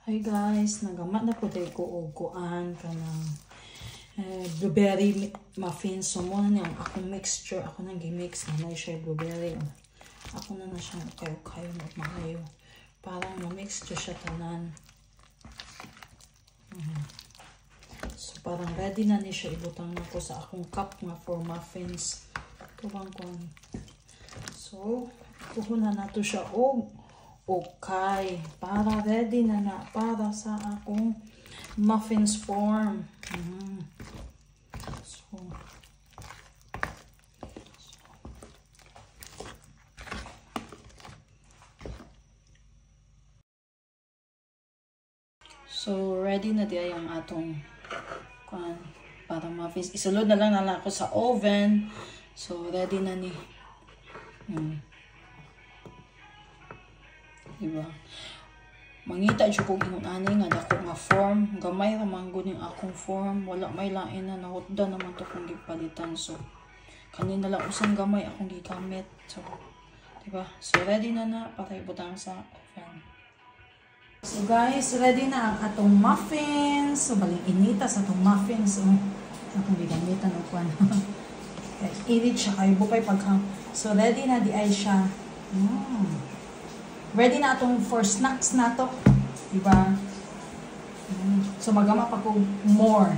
Hi guys, nagamat na po tayo ko og kuan kanang blueberry muffins. So mo na yung akong mixture, ako nang gi-mix na siya blueberry. Ako na siya kayo maayo. Parang ma-mix siya tanan. So parang ready na ni siya, ibutang na ko sa akong cup nga for muffins. Ito bang kuan. So kuhunan nato siya og okay, para ready na para sa akong muffins form. So ready na diay ang atong kuan para muffins. Isulod na lang ako sa oven. So ready na ni. Diba? Mangita jud kog ingon ani nga dako nga form, gamay ra man gud ning akong form, wala may lain na nahutdan naman to kung gipalitan. So kanina lang usang gamay akong gigamit. So diba? So ready na para ibutang sa oven. So guys, ready na ang atong muffins. So baling inita sa atong muffins. So akong gigamitan og kuan. Init siya kay bukay pagka. So ready na di ay siya. Ready na atong for snacks na to. Diba? So magama pa ko more.